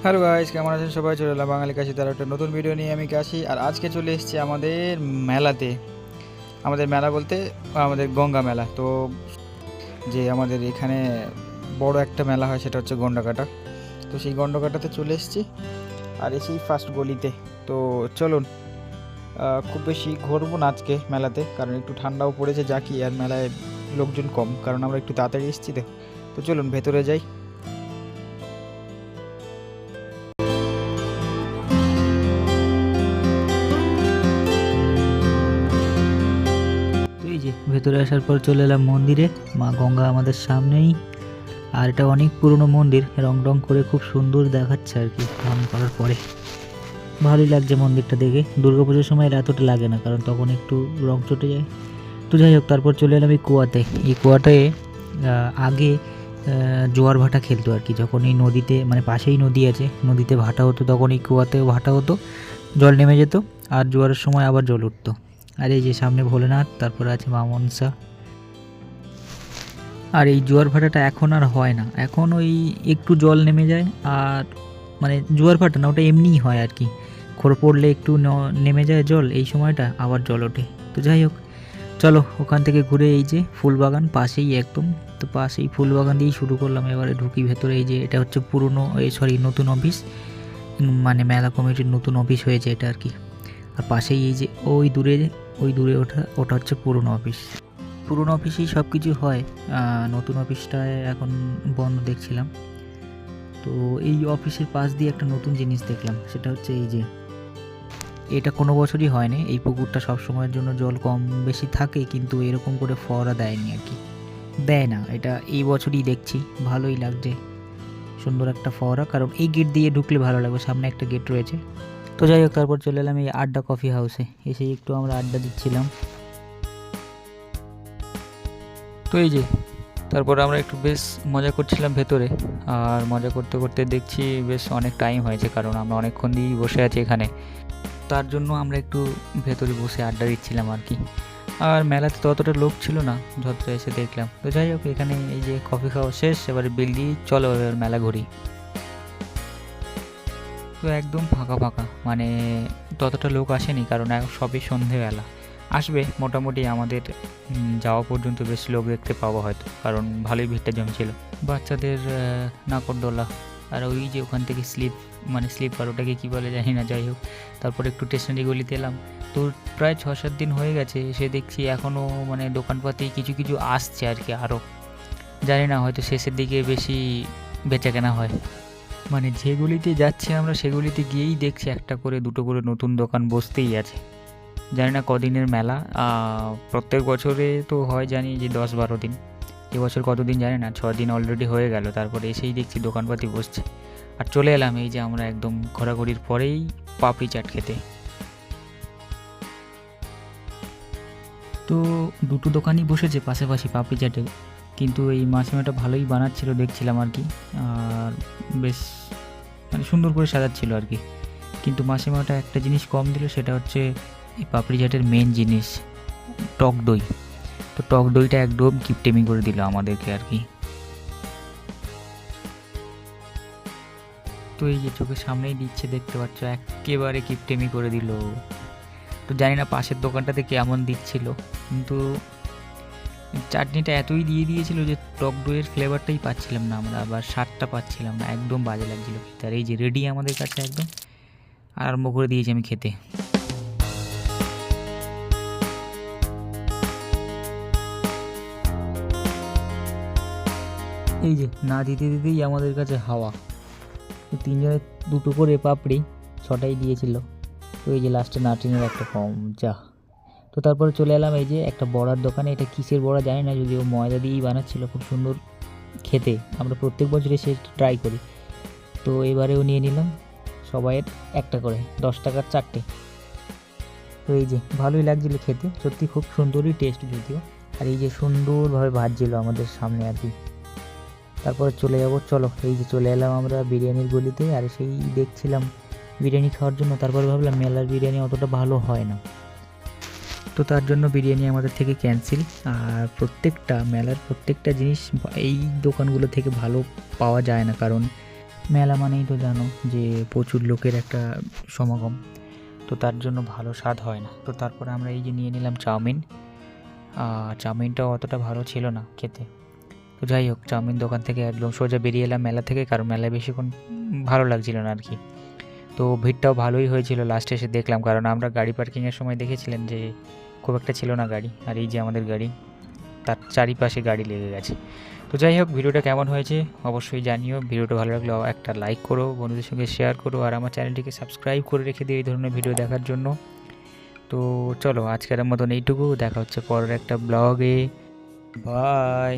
Hello guys, কেমন আছেন সবাই? চলে এলাম বাঙালি কাশি তার একটা নতুন ভিডিও নিয়ে। আমি কাশি, আর আজকে চলে এসেছি আমাদের মেলাতে। আমাদের মেলা বলতে আমাদের গঙ্গা মেলা। তো যে আমাদের এখানে বড় একটা মেলা হয় সেটা হচ্ছে গন্ডাকাটা। তো সেই গন্ডাকাটাতে চলে এসেছি, আর এসেই ফার্স্ট গলিতে। তো চলুন, খুব বেশি ঘুরবো না আজকে মেলাতে, কারণ একটু ঠান্ডাও পড়েছে, যা কি আর মেলায় লোকজন কম, কারণ আমরা একটু তাড়াতাড়ি এসেছি। তো চলুন ভেতরে যাই। তো এই যে ভেতরে আসার পর চলে এলাম মন্দিরে। মা গঙ্গা আমাদের সামনেই। আর এটা অনেক পুরনো মন্দির, রং রং করে খুব সুন্দর দেখাচ্ছে আর কি রং করার পরে। ভালোই লাগছে মন্দিরটা দেখে। দুর্গাপুজোর সময় এর এতটা লাগে না, কারণ তখন একটু রং চটে যায়। তো যাই হোক, তারপর চলে এলাম এই কুয়াতে। এই কুয়াটায় আগে জোয়ার ভাটা খেলতো আর কি, যখন এই নদীতে মানে পাশেই নদী আছে, নদীতে ভাটা হতো, তখন এই কুয়াতেও ভাটা হতো, জল নেমে যেত আর জোয়ারের সময় আবার জল উঠতো। আর এই যে সামনে ভোলেনাথ, তারপরে আছে মা মনসা। আর এই জোয়ার ভাটাটা এখন আর হয় না, এখন ওই একটু জল নেমে যায়, আর মানে জোয়ার ভাটা না, ওটা এমনিই হয় আর কি। খোঁড় পড়লে একটু নেমে যায় জল, এই সময়টা আবার জল ওঠে। তো যাই হোক, চলো ওখান থেকে ঘুরে এই যে ফুলবাগান পাশেই একদম। তো পাশেই ফুলবাগান দিয়েই শুরু করলাম। এবারে ঢুকি ভেতরে। এই যে এটা হচ্ছে পুরনো, নতুন অফিস, মানে মেলা কমিটির নতুন অফিস হয়েছে এটা আর কি। আর পাশেই এই যে ওই দূরে ওটা ওটা হচ্ছে পুরনো অফিস। পুরনো অফিসেই সব কিছু হয়। নতুন অফিসটায় এখন বন্ধ দেখছিলাম। তো এই অফিসের পাশ দিয়ে একটা নতুন জিনিস দেখলাম, সেটা হচ্ছে এই যে এটা কোনো বছরই হয়নি। এই পুকুরটা সব সময়ের জন্য জল কম বেশি থাকে, কিন্তু এরকম করে ফোয়ারা দেয়নি আর কি, দেয় না। এটা এই বছরই দেখছি, ভালোই লাগছে, সুন্দর একটা ফোয়ারা। কারণ এই গেট দিয়ে ঢুকলে ভালো লাগবে, সামনে একটা গেট রয়েছে। তো যাই হোক, তারপর চলে এলাম এই আড্ডা কফি হাউসে। এসে একটু আমরা আড্ডা দিচ্ছিলাম। তো এই যে তারপর আমরা একটু বেশ মজা করছিলাম ভেতরে। আর মজা করতে করতে দেখছি বেশ অনেক টাইম হয়েছে, কারণ আমরা অনেকক্ষণ দিয়েই বসে আছি এখানে। তার জন্য আমরা একটু ভেতরে বসে আড্ডা দিচ্ছিলাম আর কি। আর মেলাতে তো অতটা লোক ছিল না, যতটা এসে দেখলাম। তো যাই হোক, এখানে এই যে কফি খাওয়া শেষ, এবারে বিল দিয়ে চলো এবার মেলা ঘুরি। তো একদম ফাঁকা ফাঁকা, মানে ততটা লোক আসেনি, কারণ সবই সন্ধেবেলা। আসবে মোটামুটি, আমাদের যাওয়া পর্যন্ত বেশ লোক দেখতে পাবো হয়তো, কারণ ভালোই ভিড়টা জমছিল। বাচ্চাদের নাকরদোলা, আর ওই যে ওখান থেকে স্লিপার, ওটাকে কী বলে জানি না, যাই হোক। তারপর একটু স্টেশনারি গলিতে এলাম। তো প্রায় 6-7 দিন হয়ে গেছে, এসে দেখছি এখনও মানে দোকানপাতি কিছু কিছু আসছে আর কি আরও। জানি না, হয়তো শেষের দিকে বেশি বেচাকেনা হয়। মানে যেগুলিতে যাচ্ছি আমরা সেগুলিতে গিয়েই দেখছি একটা করে দুটো করে নতুন দোকান বসতেই আছে। জানি না কদিনের মেলা, প্রত্যেক বছরে তো হয় জানি যে 10-12 দিন। এবছর কতদিন জানি না, 6 দিন অলরেডি হয়ে গেল। তারপরে এসেই দেখছি দোকানপাতি বসছে। আর চলে এলাম এই যে আমরা একদম ঘোরাঘুরির পরেই পাপড়ি চাট খেতে। তো দুটো দোকানই বসেছে পাশাপাশি পাপড়ি চাটে, কিন্তু এই মাসিমাটা ভালোই বানাচ্ছিল দেখছিলাম আর কি। আর বেশ মানে সুন্দর করে সাজাচ্ছিল আর কি। কিন্তু মাসিমাটা একটা জিনিস কম দিল, সেটা হচ্ছে এই পাপড়ি চাটের মেন জিনিস, টক দই। তো টক দইটা একদম কিপটেমি করে দিল আমাদেরকে আর কি। তো এই যে চোখের সামনেই দিচ্ছে, দেখতে পাচ্ছ, একেবারে কিপটেমি করে দিল। তো জানি না পাশের দোকানটাতে কেমন দিচ্ছিল, কিন্তু চাটনিটা এতই দিয়ে দিয়েছিল যে টক দইয়ের ফ্লেভারটাই পাচ্ছিলাম না আমরা, আবার স্বাদটা পাচ্ছিলাম না, একদম বাজে লাগছিল খেতে। আর এই যে রেডি আমাদের কাছে একদম, আরম্ভ করে দিয়েছি আমি খেতে। এই যে না দিতে দিতেই আমাদের কাছে হাওয়া। তো তিনজনের দুটো করে পাপড়ি, 6টাই দিয়েছিল। তো এই যে লাস্টে নাটিনের একটা কম, যা। তো তারপরে চলে এলাম এই যে একটা বড়ার দোকানে। এটা কিসের বড়া জানি না, যদিও ময়দা দিয়েই বানাচ্ছিল, খুব সুন্দর খেতে। আমরা প্রত্যেক বছর এসে ট্রাই করি। তো এবারেও নিয়ে নিলাম সবাইয়ের একটা করে, 10 টাকার 4টে। তো এই যে ভালোই লাগছিল খেতে, সত্যি খুব সুন্দরই টেস্ট যদিও। আর এই যে সুন্দরভাবে ভাজছিল আমাদের সামনে আর কি। তারপরে চলে যাব, চলো এই যে চলে এলাম আমরা বিরিয়ানির গলিতে। আর সেই দেখছিলাম বিরিয়ানি খাওয়ার জন্য। তারপরে ভাবলাম মেলার বিরিয়ানি অতটা ভালো হয় না, তো তার জন্য বিরিয়ানি আমাদের থেকে ক্যান্সেল। আর প্রত্যেকটা মেলার প্রত্যেকটা জিনিস এই দোকানগুলো থেকে ভালো পাওয়া যায় না, কারণ মেলা মানেই তো জানো যে প্রচুর লোকের একটা সমাগম, তো তার জন্য ভালো স্বাদ হয় না। তো তারপরে আমরা এই যে নিয়ে নিলাম চাউমিন। চাউমিনটাও অতটা ভালো ছিল না খেতে। তো যাই হোক, চাউমিন দোকান থেকে একদম সোজা বেরিয়ে এলাম মেলা থেকে, কারণ মেলায় বেশিক্ষণ ভালো লাগছিল না আর কি। তো ভিড়টাও ভালোই হয়েছিল লাস্টে এসে দেখলাম, কারণ আমরা গাড়ি পার্কিংয়ের সময় দেখেছিলেন যে খুব একটা ছিল না গাড়ি, আর এই যে আমাদের গাড়ি, তার চারিপাশে গাড়ি লেগে গেছে। তো যাই হোক, ভিডিওটা কেমন হয়েছে অবশ্যই জানিও। ভিডিওটা ভালো লাগলে একটা লাইক করো, বন্ধুদের সঙ্গে শেয়ার করো, আর আমার চ্যানেলটিকে সাবস্ক্রাইব করে রেখে দিও এই ধরনের ভিডিও দেখার জন্য। তো চলো, আজকের মতন এইটুকু, দেখা হচ্ছে পরের একটা ব্লগে। বাই।